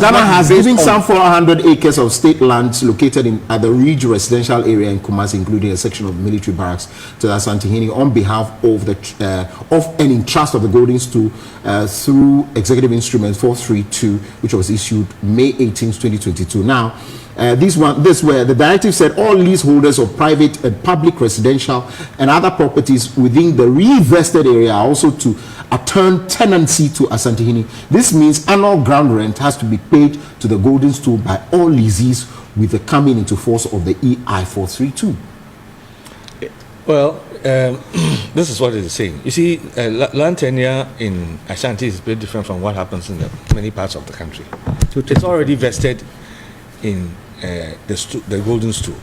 Ghana has given some 400 acres of state lands located at the Ridge residential area in Kumasi, including a section of military barracks, to Asante Hene on behalf of and in trust of the Golden Stool through Executive Instrument 432, which was issued May 18, 2022. Now, this where the directive said all leaseholders of private and public residential and other properties within the revested area are also to return tenancy to Asante Hene. This means annual ground rent has to be paid to the Golden Stool by all leasees with the coming into force of the EI 432. Well, this is what it is saying. You see, land tenure in Ashanti is very different from what happens in many parts of the country. It's already vested in the Golden Stool,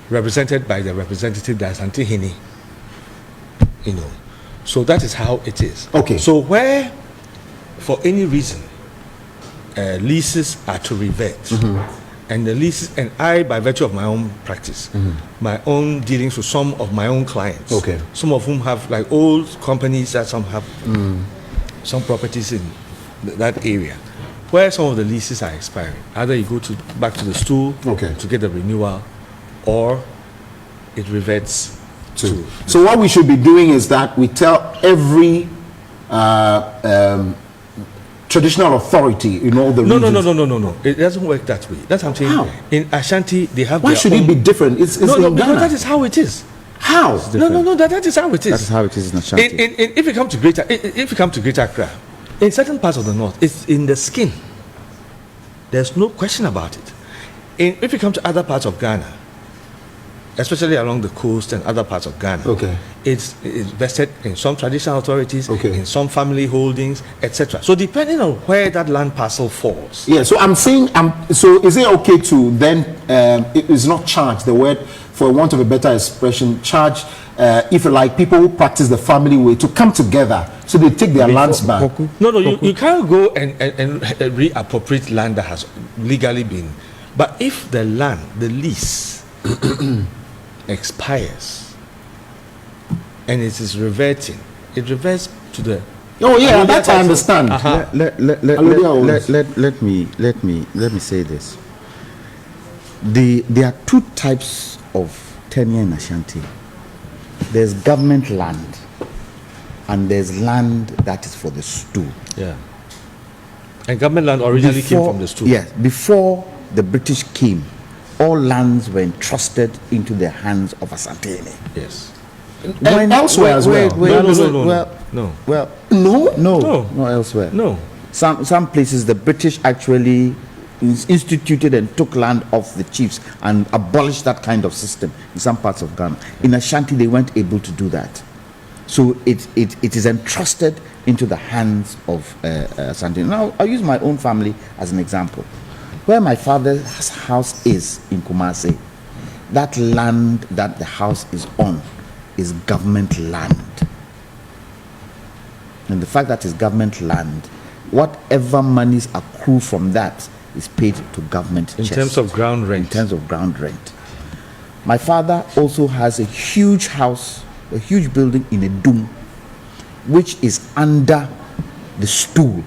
represented by the representative, the Asante Hene. So that is how it is. Okay. So where, for any reason, leases are to revert, and the leases, and I, by virtue of my own practice, my own dealings with some of my own clients, some of whom have like old companies that some have some properties in that area, where some of the leases are expiring. Either you go back to the stool to get a renewal, or it reverts to. So what we should be doing is that we tell every traditional authority in all the regions. No. It doesn't work that way. That's what I'm saying. How? In Ashanti, they have. Why should it be different? It's in Ghana. That is how it is. How? No. That is how it is. That is how it is in Ashanti. If you come to Greater Accra, in certain parts of the north, it's in the skin. There's no question about it. If you come to other parts of Ghana, especially along the coast and other parts of Ghana, it's vested in some traditional authorities, in some family holdings, etc. So depending on where that land parcel falls. Yeah, so I'm saying, so is it okay to then, it is not charge, the word, for want of a better expression, charge, if you like, people who practice the family way to come together so they take their lands back? No, you can't go and reappropriate land that has legally been. But if the land, the lease, expires and it is reverting, it reverts to the. Oh yeah, that I understand. Let me say this. There are two types of tenure in Ashanti. There's government land, and there's land that is for the stool. Yeah. And government land originally came from the stool. Yes, before the British came, all lands were entrusted into the hands of Asante Hene. Yes. And elsewhere as well. No, elsewhere. No. Some places the British actually instituted and took land off the chiefs and abolished that kind of system in some parts of Ghana. In Ashanti, they weren't able to do that. So it is entrusted into the hands of Asante. Now, I'll use my own family as an example. Where my father's house is in Kumasi, that land that the house is on is government land. And the fact that it's government land, whatever monies accrue from that is paid to government in terms of ground rent. In terms of ground rent. My father also has a huge house, a huge building in a dome, which is under the stool.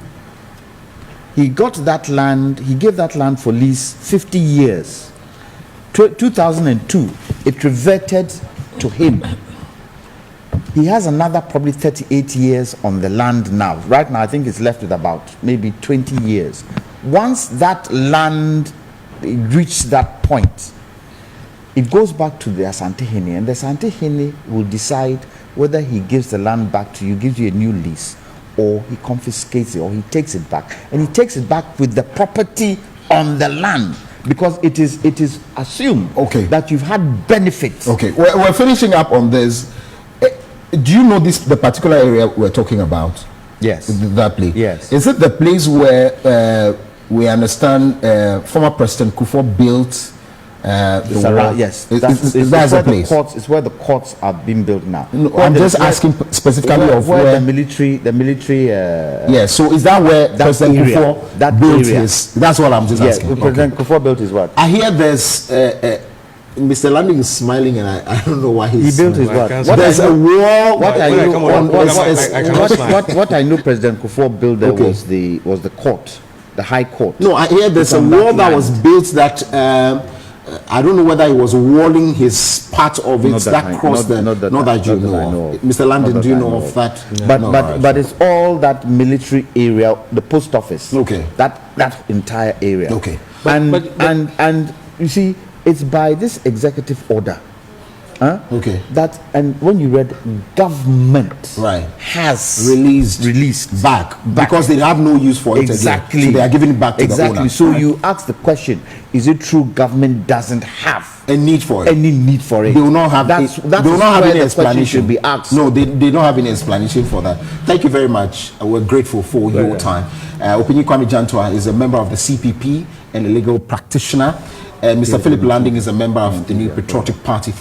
He got that land, he gave that land for lease 50 years. 2002, it reverted to him. He has another probably 38 years on the land now. Right now, I think it's left with about maybe 20 years. Once that land reaches that point, it goes back to the Asante Hene, and the Asante Hene will decide whether he gives the land back to you, gives you a new lease, or he confiscates it, or he takes it back. And he takes it back with the property on the land, because it is assumed that you've had benefits. Okay, we're finishing up on this. Do you know the particular area we're talking about? Yes. That place? Yes. Is it the place where we understand former President Kufuor built the wall? Yes. That's the place. It's where the courts are being built now. No, I'm just asking specifically of where the military. Yes. So is that where President Kufuor built his? That's what I'm just asking. President Kufuor built his what? I hear there's. Mr. Landing is smiling, and I don't know why he's. He built his what? There's a wall. What I know President Kufuor built there was the court. the High Court. No, I hear there's a on that wall that land. was built that I don't know whether it was walling his part of it Not that I- crossed the. not that Not I- that you not that I know know of. of. Mr. Landon, Not do you that I know know of of. that? But No, but all right. but it's all that military area, the post office. Okay. That entire area. Okay. But- And you see, it's by this executive order. Okay. That, and when you read, government Right. has released back because they have no use for it exactly. again. So they are giving it back to exactly. the owner. So you ask the question: is it true government doesn't have A need for it. any need for it? They will not have. That they will is not have where any the question explanation. should be asked. No, they don't have any explanation for that. Thank you very much. We're grateful for your time. Opinion Kwame Jantua is a member of the CPP and a legal practitioner. Mr. Philip Landing is a member of the New Patriotic Party.